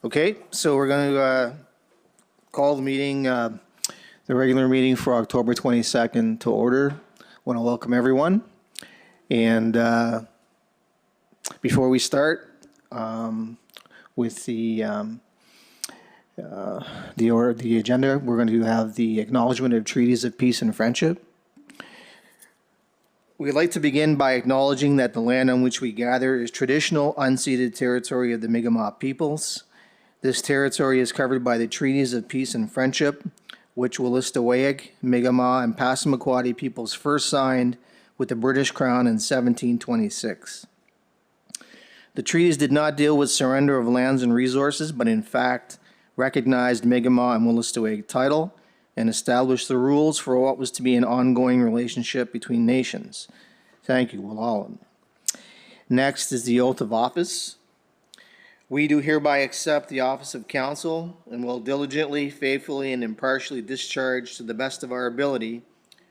Okay, so we're going to call the meeting, the regular meeting for October 22nd to order. Want to welcome everyone. And before we start with the order of the agenda, we're going to have the acknowledgement of treaties of peace and friendship. We'd like to begin by acknowledging that the land on which we gather is traditional unceded territory of the Mi'kmaq peoples. This territory is covered by the treaties of peace and friendship, which Wolastoqiyik, Mi'kmaq, and Passamaquoddy peoples first signed with the British Crown in 1726. The treaties did not deal with surrender of lands and resources, but in fact recognized Mi'kmaq and Wolastoqiyik title and established the rules for what was to be an ongoing relationship between nations. Thank you, Walalan. Next is the oath of office. We do hereby accept the office of council and will diligently, faithfully, and impartially discharge to the best of our ability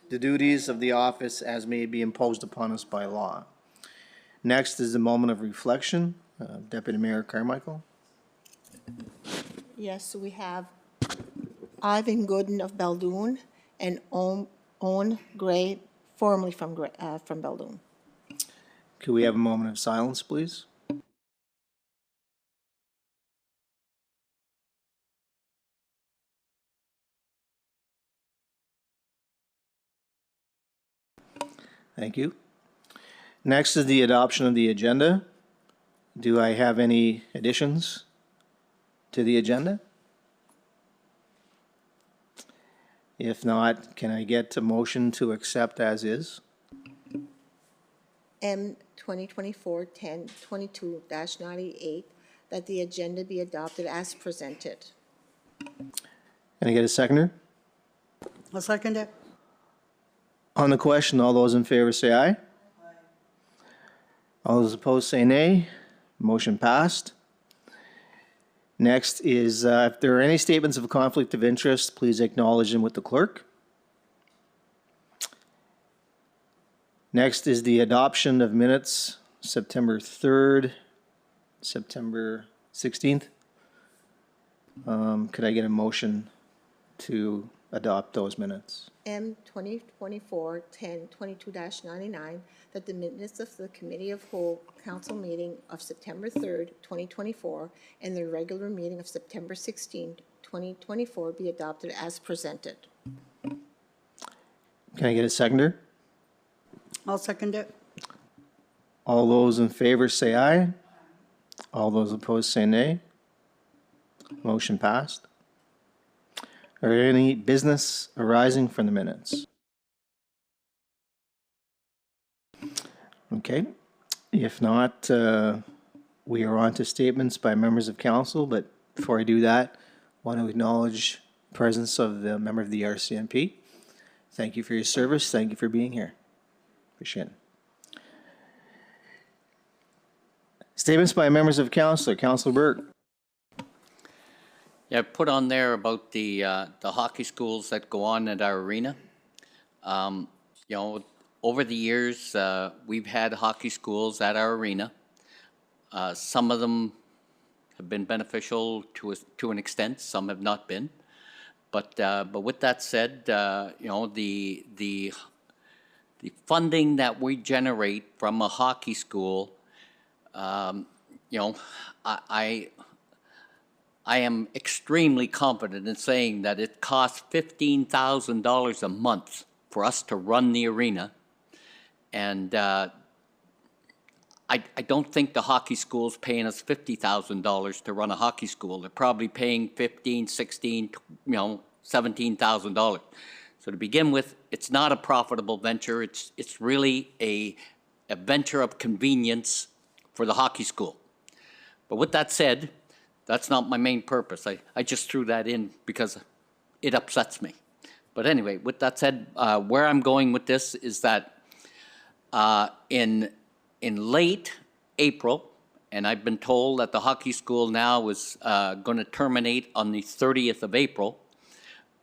the duties of the office as may be imposed upon us by law. Next is the moment of reflection. Deputy Mayor Carmichael. Yes, we have Ivan Gooden of Beldoon and Owen Gray, formerly from Beldoon. Could we have a moment of silence, please? Thank you. Next is the adoption of the agenda. Do I have any additions to the agenda? If not, can I get a motion to accept as is? M 2024-10-22-98, that the agenda be adopted as presented. Can I get a seconder? I'll second it. On the question, all those in favor say aye. All those opposed say nay. Motion passed. Next is, if there are any statements of conflict of interest, please acknowledge them with the clerk. Next is the adoption of minutes, September 3rd, September 16th. Could I get a motion to adopt those minutes? M 2024-10-22-99, that the minutes of the Committee of Whole Council meeting of September 3rd, 2024, and the regular meeting of September 16th, 2024 be adopted as presented. Can I get a seconder? I'll second it. All those in favor say aye. All those opposed say nay. Motion passed. Are there any business arising from the minutes? Okay. If not, we are on to statements by members of council, but before I do that, I want to acknowledge the presence of the member of the RCMP. Thank you for your service. Thank you for being here. Appreciate it. Statements by members of council. Councilor Burke. Yeah, I put on there about the hockey schools that go on at our arena. Over the years, we've had hockey schools at our arena. Some of them have been beneficial to an extent. Some have not been. But with that said, the funding that we generate from a hockey school, I am extremely confident in saying that it costs $15,000 a month for us to run the arena. And I don't think the hockey school's paying us $50,000 to run a hockey school. They're probably paying $15,000, $16,000, $17,000. So to begin with, it's not a profitable venture. It's really a venture of convenience for the hockey school. But with that said, that's not my main purpose. I just threw that in because it upsets me. But anyway, with that said, where I'm going with this is that in late April, and I've been told that the hockey school now is going to terminate on the 30th of April,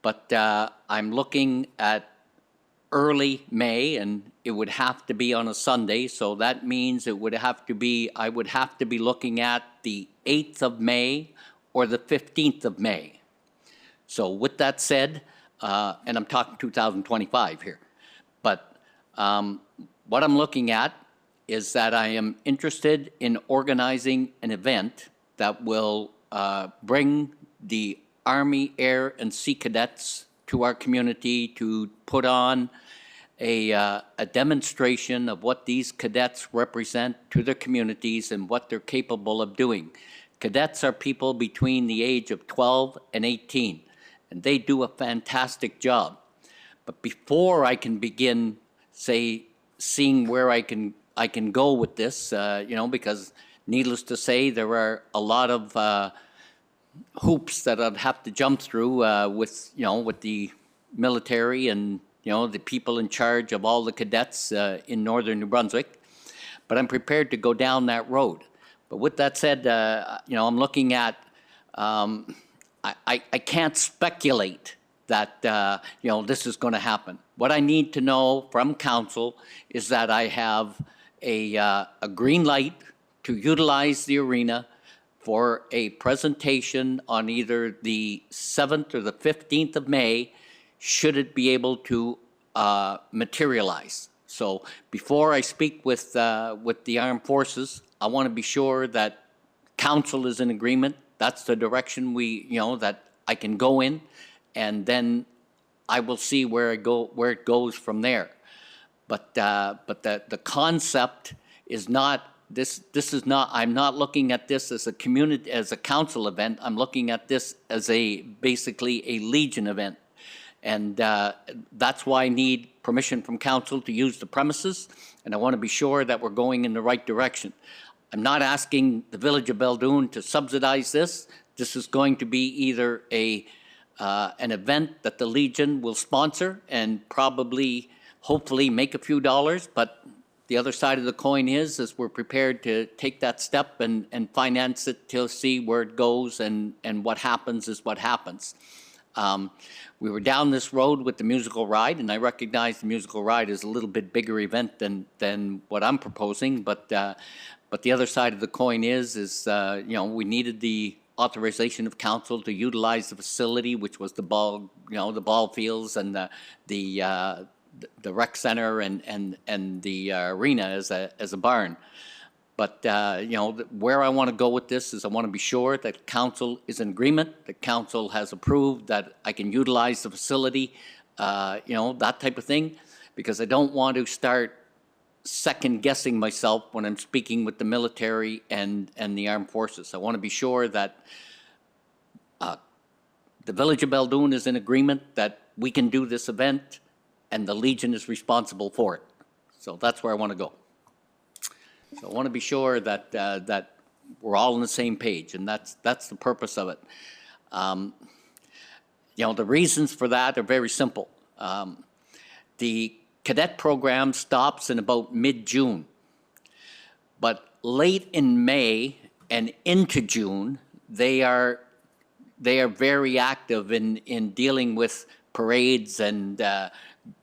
but I'm looking at early May, and it would have to be on a Sunday, so that means I would have to be looking at the 8th of May or the 15th of May. So with that said, and I'm talking 2025 here, but what I'm looking at is that I am interested in organizing an event that will bring the Army, Air, and Sea Cadets to our community to put on a demonstration of what these cadets represent to their communities and what they're capable of doing. Cadets are people between the age of 12 and 18, and they do a fantastic job. But before I can begin, say, seeing where I can go with this, you know, because needless to say, there are a lot of hoops that I'd have to jump through with, you know, with the military and, you know, the people in charge of all the cadets in northern New Brunswick. But I'm prepared to go down that road. But with that said, you know, I'm looking at, I can't speculate that, you know, this is going to happen. What I need to know from council is that I have a green light to utilize the arena for a presentation on either the 7th or the 15th of May, should it be able to materialize. So before I speak with the armed forces, I want to be sure that council is in agreement. That's the direction we, you know, that I can go in, and then I will see where it goes from there. But the concept is not, this is not, I'm not looking at this as a community, as a council event. I'm looking at this as basically a Legion event. And that's why I need permission from council to use the premises, and I want to be sure that we're going in the right direction. I'm not asking the Village of Beldoon to subsidize this. This is going to be either an event that the Legion will sponsor and probably, hopefully, make a few dollars, but the other side of the coin is we're prepared to take that step and finance it to see where it goes, and what happens is what happens. We were down this road with the musical ride, and I recognize the musical ride is a little bit bigger event than what I'm proposing, but the other side of the coin is you know, we needed the authorization of council to utilize the facility, which was the ball, you know, the ball fields and the rec center and the arena as a barn. But, you know, where I want to go with this is I want to be sure that council is in agreement, that council has approved that I can utilize the facility, you know, that type of thing, because I don't want to start second guessing myself when I'm speaking with the military and the armed forces. I want to be sure that the Village of Beldoon is in agreement that we can do this event and the Legion is responsible for it. So that's where I want to go. So I want to be sure that that we're all on the same page, and that's the purpose of it. You know, the reasons for that are very simple. The cadet program stops in about mid-June, but late in May and into June, they are very active in dealing with parades and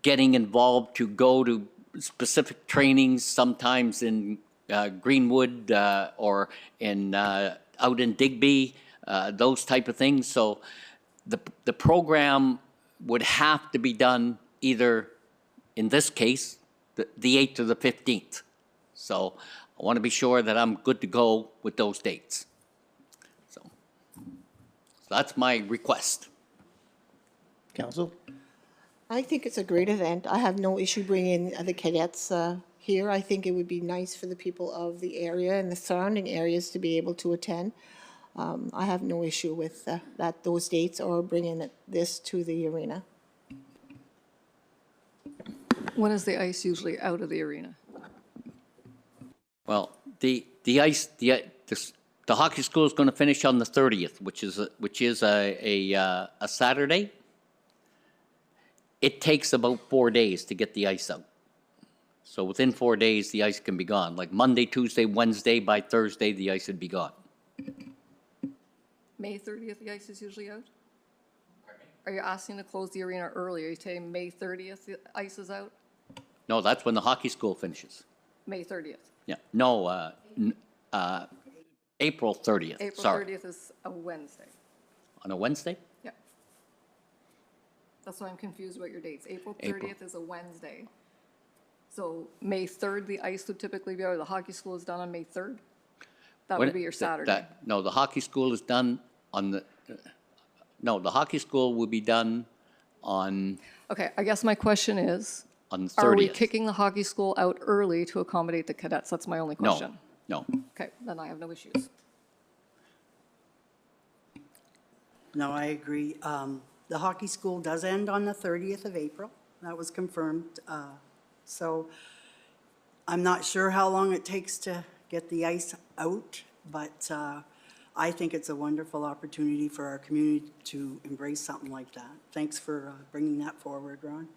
getting involved to go to specific trainings, sometimes in Greenwood or in out in Digby, those type of things. So the program would have to be done either, in this case, the 8th or the 15th. So I want to be sure that I'm good to go with those dates. So that's my request. Council? I think it's a great event. I have no issue bringing the cadets here. I think it would be nice for the people of the area and the surrounding areas to be able to attend. I have no issue with those dates or bringing this to the arena. When is the ice usually out of the arena? Well, the hockey school is going to finish on the 30th, which is a Saturday. It takes about 4 days to get the ice out. So within 4 days, the ice can be gone. Like Monday, Tuesday, Wednesday, by Thursday, the ice would be gone. May 30th, the ice is usually out? Are you asking to close the arena early? Are you saying May 30th, the ice is out? No, that's when the hockey school finishes. May 30th? Yeah, no, April 30th, April sorry. 30th is a Wednesday. On a Wednesday? Yeah. That's why I'm confused about your dates. April April. 30th is a Wednesday. So May 3rd, the ice would typically be, or the hockey school is done on May 3rd? That When- would be your Saturday. No, the hockey school is done on the, no, the hockey school will be done on Okay, I guess my question is, the 30th. are we kicking the hockey school out early to accommodate the cadets? That's my only question. No, Okay, then I have no issues. No, I agree. The hockey school does end on the 30th of April. That was confirmed. So I'm not sure how long it takes to get the ice out, but I think it's a wonderful opportunity for our community to embrace something like that. Thanks for bringing that forward, Ron.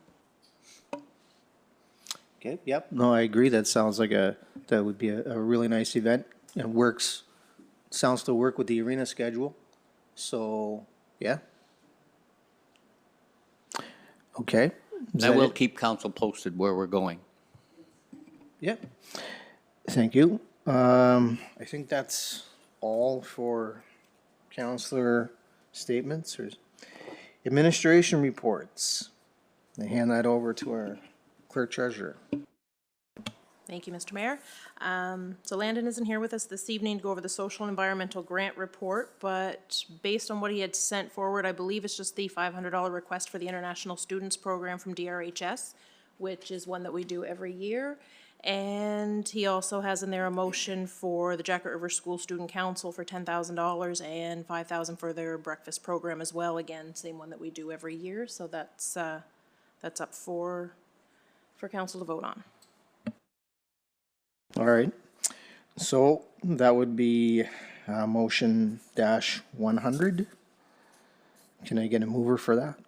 Okay, yep. No, I agree. That sounds like that would be a really nice event and sounds to work with the arena schedule. So, yeah. Okay. Is I that will it? keep council posted where we're going. Yeah. Thank you. I think that's all for counselor statements or administration reports. I hand that over to our clerk treasurer. Thank you, Mr. Mayor. So Landon isn't here with us this evening to go over the social and environmental grant report, but based on what he had sent forward, I believe it's just the $500 request for the International Students Program from DRHS, which is one that we do every year. And he also has in there a motion for the Jacket River School Student Council for $10,000 and $5,000 for their breakfast program as well. Again, same one that we do every year, so that's up for council to vote on. All right. So that would be motion -100. Can I get a mover for that?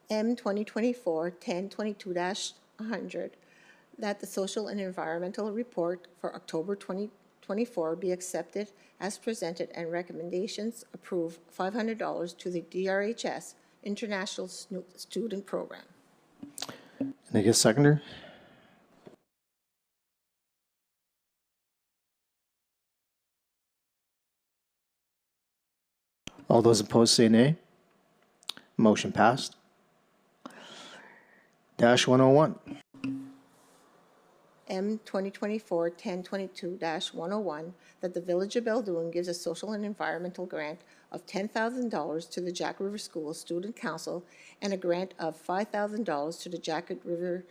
M 2024-1022-100, that the social and environmental report for October 2024 be accepted as presented and recommendations approve $500 to the DRHS International Student Program. Can I get a seconder? All those opposed say nay. Motion passed. -101. M 2024-1022-101, that the Village of Beldoon gives a social and environmental grant of $10,000 to the Jacket River School Student Council and a grant of $5,000 to the Jacket River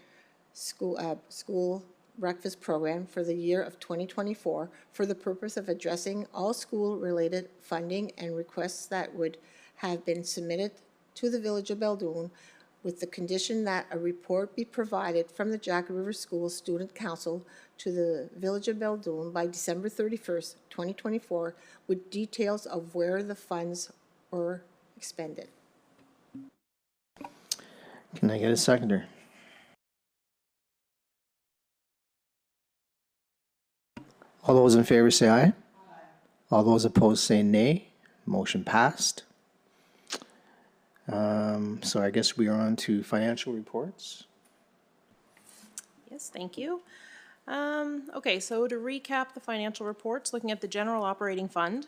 School Breakfast Program for the year of 2024 for the purpose of addressing all school-related funding and requests that would have been submitted to the Village of Beldoon, with the condition that a report be provided from the Jacket River School Student Council to the Village of Beldoon by December 31st, 2024, with details of where the funds were expended. Can I get a seconder? All those in favor say aye. All those opposed say nay. Motion passed. So I guess we are on to financial reports. Yes, thank you. Okay, so to recap the financial reports, looking at the general operating fund,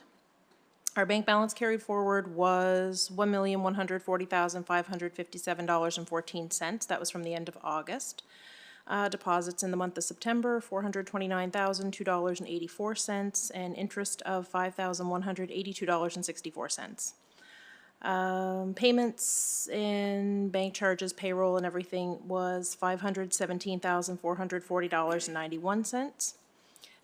our bank balance carried forward was $1,140,557.14. That was from the end of August. Deposits in the month of September, $429,002.84, and interest of $5,182.64. Payments in bank charges, payroll, and everything was $517,440.91.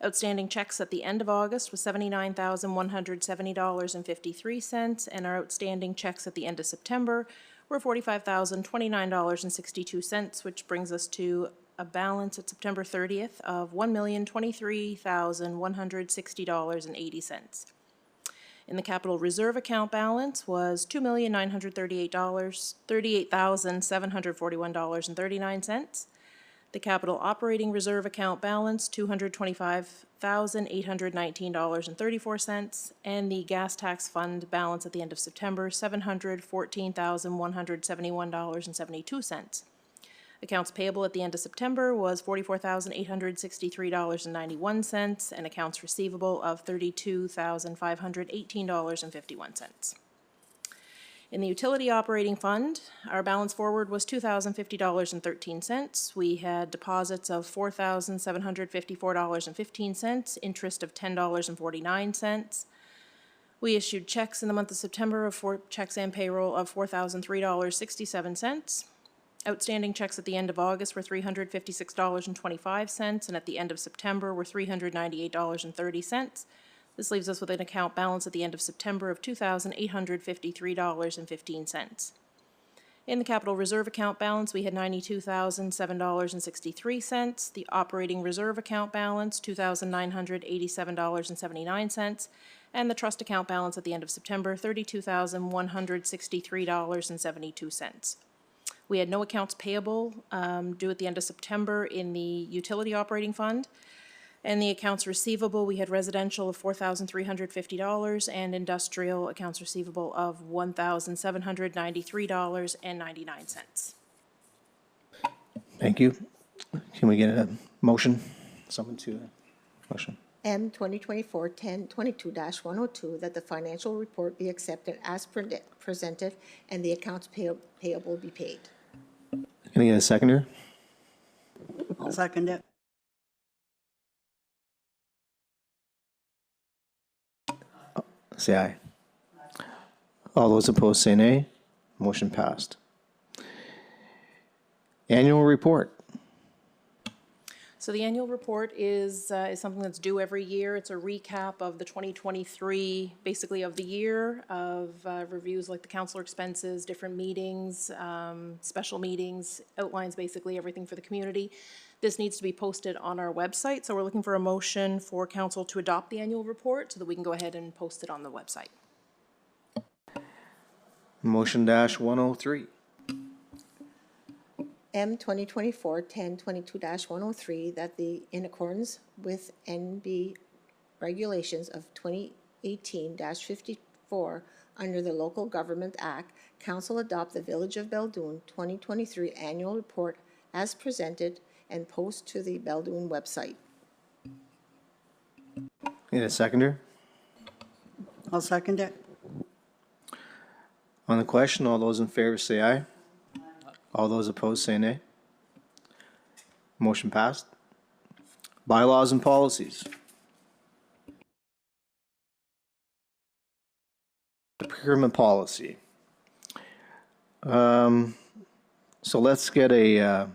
Outstanding checks at the end of August was $79,170.53, and our outstanding checks at the end of September were $45,029.62, which brings us to a balance at September 30th of $1,023,160.80. In the capital reserve account balance was $2,938,741.39. The capital operating reserve account balance, $225,819.34, and the gas tax fund balance at the end of September, $714,171.72. Accounts payable at the end of September was $44,863.91, and accounts receivable of $32,518.51. In the utility operating fund, our balance forward was $2,050.13. We had deposits of $4,754.15, interest of $10.49. We issued checks in the month of September of checks and payroll of $4,003.67. Outstanding checks at the end of August were $356.25, and at the end of September were $398.30. This leaves us with an account balance at the end of September of $2,853.15. In the capital reserve account balance, we had $92,007.63. The operating reserve account balance, $2,987.79. And the trust account balance at the end of September, $32,163.72. We had no accounts payable due at the end of September in the utility operating fund. And the accounts receivable, we had residential of $4,350 and industrial accounts receivable of $1,793.99. Thank you. Can we get a motion? Someone to, motion. M 2024-1022-102, that the financial report be accepted as presented and the accounts payable be paid. Can I get a seconder? I'll second it. Say aye. All those opposed say nay. Motion passed. Annual report. So the annual report is something that's due every year. It's a recap of the 2023, basically of the year, of reviews like the councilor expenses, different meetings, special meetings, outlines basically everything for the community. This needs to be posted on our website, so we're looking for a motion for council to adopt the annual report so that we can go ahead and post it on the website. Motion dash 103. M 2024-1022-103, that in accordance with NB regulations of 2018-54 under the Local Government Act, council adopt the Village of Beldoon 2023 annual report as presented and post to the Beldoon website. Need a seconder? I'll second it. On the question, all those in favor say aye. All those opposed say nay. Motion passed. Bylaws and policies. The procurement policy. So let's get a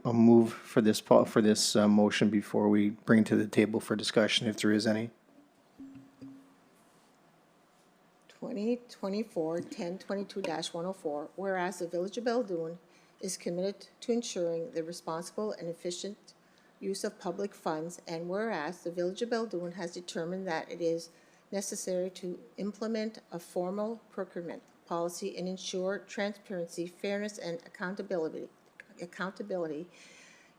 move for this motion before we bring it to the table for discussion, if there is any. 2024-1022-104, whereas the Village of Beldoon is committed to ensuring the responsible and efficient use of public funds, and whereas the Village of Beldoon has determined that it is necessary to implement a formal procurement policy and ensure transparency, fairness, and accountability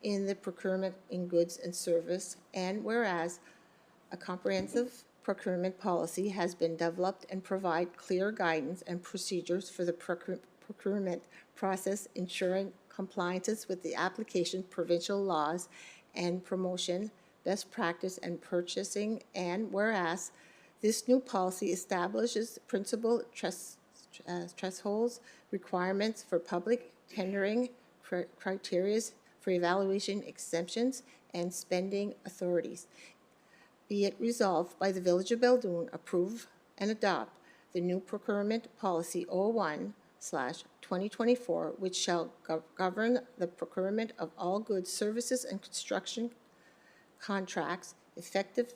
in the procurement in goods and service, and whereas a comprehensive procurement policy has been developed and provide clear guidance and procedures for the procurement process, ensuring compliances with the application provincial laws and promotion, best practice and purchasing, and whereas this new policy establishes principal thresholds, requirements for public tendering, criteria for evaluation exemptions, and spending authorities. Be it resolved by the Village of Beldoon, approve and adopt the new procurement policy 01/2024, which shall govern the procurement of all goods, services, and construction contracts effective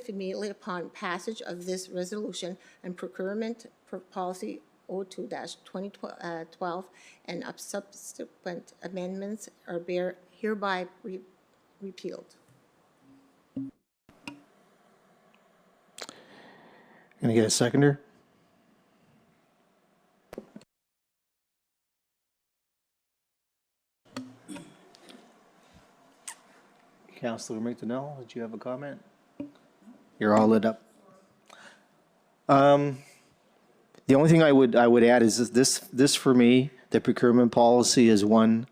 immediately upon passage of this resolution, and procurement policy 02-2012 and subsequent amendments are hereby repealed. Can I get a seconder? Councilor McDonnell, did you have a comment? You're all lit up. The only thing I would add is this for me, The procurement policy is one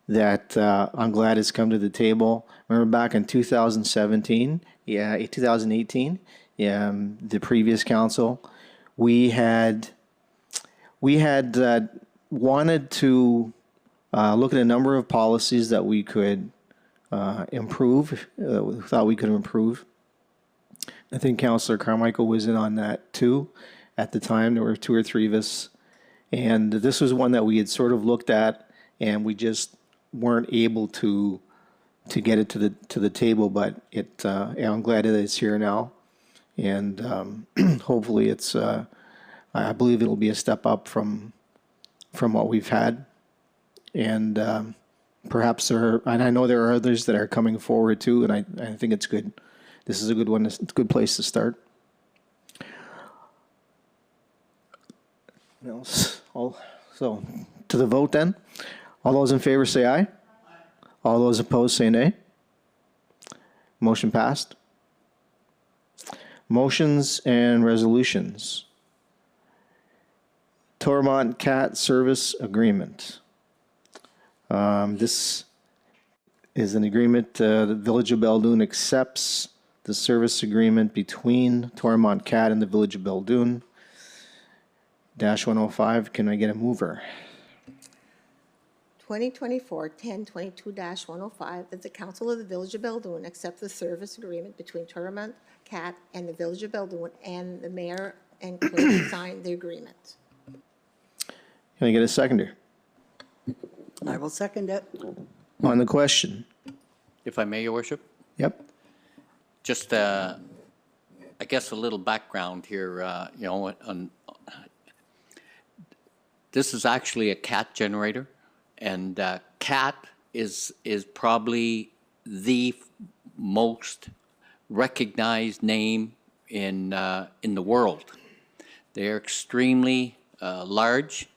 that I'm glad has come to the table. Remember back in 2017, 2018, the previous council, we had wanted to look at a number of policies that we could improve, thought we could improve. I think Councillor Carmichael was in on that too. At the time, there were 2 or 3 of us. And this was one that we had sort of looked at, and we just weren't able to get it to the table. But I'm glad that it's here now, and hopefully it's. I believe it'll be a step up from what we've had, and perhaps and I know there are others that are coming forward too, and I think it's good. This is a good one. It's a good place to start. So to the vote then. All those in favor say aye. All those opposed say nay. Motion passed. Motions and resolutions. Tormont Cat Service Agreement. This is an agreement, the Village of Beldoon accepts the service agreement between Tormont Cat and the Village of Beldoon. -105, can I get a mover? 2024-1022-105, that the Council of the Village of Beldoon accept the service agreement between Tormont Cat and the Village of Beldoon, and the mayor and clerk sign the agreement. Can I get a seconder? I will second it. On the question? If I may, Your Worship? Yep. Just, I guess a little background here, this is actually a CAT generator, and CAT is probably the most recognized name in the world. They're extremely large.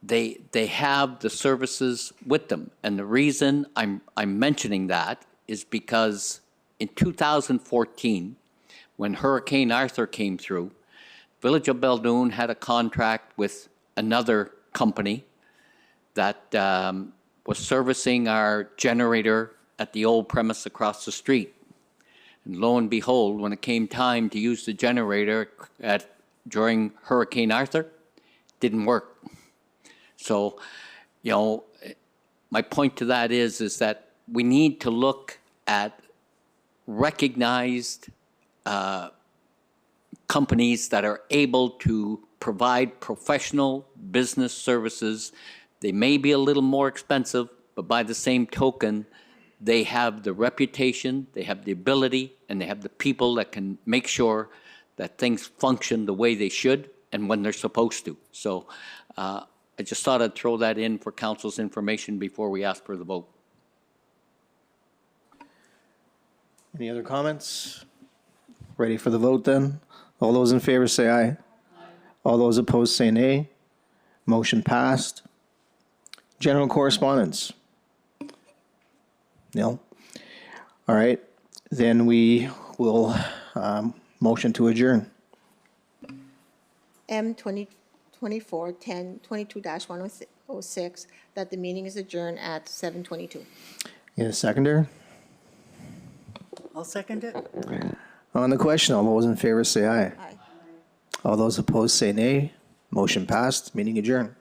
They have the services with them, and the reason I'm mentioning that is because in 2014, when Hurricane Arthur came through, Village of Beldoon had a contract with another company that was servicing our generator at the old premise across the street. And lo and behold, when it came time to use the generator during Hurricane Arthur, didn't work. So, my point to that is that we need to look at recognized companies that are able to provide professional business services. They may be a little more expensive, but by the same token, they have the reputation, they have the ability, and they have the people that can make sure that things function the way they should and when they're supposed to. So I just thought I'd throw that in for council's information before we ask for the vote. Any other comments? Ready for the vote then? All those in favor say aye. Aye. All those opposed say nay. Motion passed. General correspondence? No? All right, then we will motion to adjourn. M 2024-1022-106, that the meeting is adjourned at 7:22. Need a seconder? I'll second it. On the question, all those in favor say aye. Aye. All those opposed say nay. Motion passed. Meeting adjourned.